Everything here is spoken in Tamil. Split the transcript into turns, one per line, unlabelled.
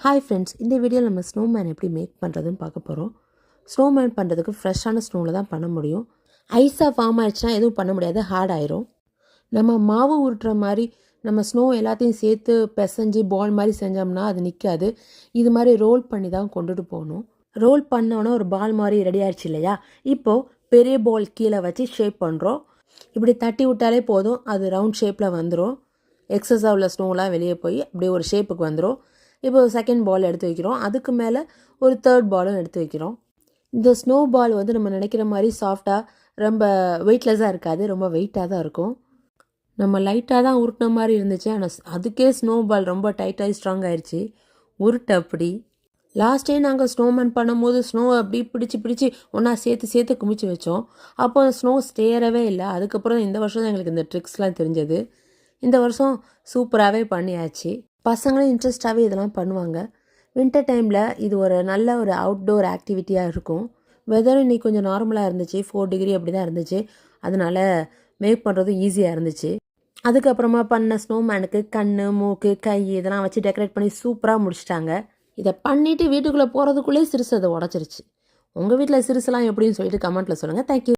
ஹாய் ஃப்ரெண்ட்ஸ், இந்த வீடியோவில் நம்ம ஸ்னோமேன் எப்படி மேக் பண்ணுறதுன்னு பார்க்க போகிறோம். ஸ்னோமேன் பண்ணுறதுக்கு ஃப்ரெஷ்ஷான ஸ்னோவில் தான் பண்ண முடியும். ஐஸாக ஃபார்ம் ஆயிடுச்சுன்னா எதுவும் பண்ண முடியாது, ஹார்ட் ஆயிரும். நம்ம மாவு உருட்டுற மாதிரி நம்ம ஸ்னோ எல்லாத்தையும் சேர்த்து பிசைஞ்சு பால் மாதிரி செஞ்சோம்னா அது நிற்காது. இது மாதிரி ரோல் பண்ணி தான் கொண்டுட்டு போகணும். ரோல் பண்ணோன்னா ஒரு பால் மாதிரி ரெடி ஆயிடுச்சு இல்லையா? இப்போது பெரிய பால் கீழே வச்சு ஷேப் பண்ணுறோம். இப்படி தட்டி விட்டாலே போதும், அது ரவுண்ட் ஷேப்பில் வந்துடும். எக்ஸஸாக உள்ள ஸ்னோலாம் வெளியே போய் அப்படியே ஒரு ஷேப்புக்கு வந்துடும். இப்போ செகண்ட் பால் எடுத்து வைக்கிறோம். அதுக்கு மேலே ஒரு தேர்ட் பாலும் எடுத்து வைக்கிறோம். இந்த ஸ்னோ பால் வந்து நம்ம நினைக்கிற மாதிரி சாஃப்டாக ரொம்ப வெயிட்லெஸ்ஸாக இருக்காது, ரொம்ப வெயிட்டாக தான் இருக்கும். நம்ம லைட்டாக தான் உருட்டின மாதிரி இருந்துச்சு, ஆனால் அதுக்கே ஸ்னோ பால் ரொம்ப டைட்டாகி ஸ்ட்ராங் ஆயிடுச்சு. உருட்டு அப்படி லாஸ்ட் டைம் நாங்கள் ஸ்னோமேன் பண்ணும்போது ஸ்னோ அப்படி பிடிச்சி ஒன்றா சேர்த்து குமிச்சு வச்சோம். அப்போ ஸ்னோ ஸ்டேயரவே இல்லை. அதுக்கப்புறம் இந்த வருஷம் தான் எங்களுக்கு இந்த ட்ரிக்ஸ்லாம் தெரிஞ்சது. இந்த வருஷம் சூப்பராகவே பண்ணியாச்சு. பசங்களும் இன்ட்ரெஸ்டாகவே இதெல்லாம் பண்ணுவாங்க. வின்டர் டைமில் இது ஒரு நல்ல ஒரு அவுட்டோர் ஆக்டிவிட்டியாக இருக்கும். வெதரும் இன்றைக்கி கொஞ்சம் நார்மலாக இருந்துச்சு, 4 டிகிரி அப்படி தான் இருந்துச்சு. அதனால் மேக் பண்ணுறது ஈஸியாக இருந்துச்சு. அதுக்கப்புறமா பண்ண ஸ்னோமேனுக்கு கண், மூக்கு, கை இதெல்லாம் வச்சு டெக்கரேட் பண்ணி சூப்பராக முடிச்சிட்டாங்க. இதை பண்ணிவிட்டு வீட்டுக்குள்ளே போகிறதுக்குள்ளேயே சிறுசு அதை உடச்சிருச்சு. உங்கள் வீட்டில் சிறுசுலாம் எப்படின்னு சொல்லிட்டு கமெண்ட்டில் சொல்லுங்கள். தேங்க்யூ.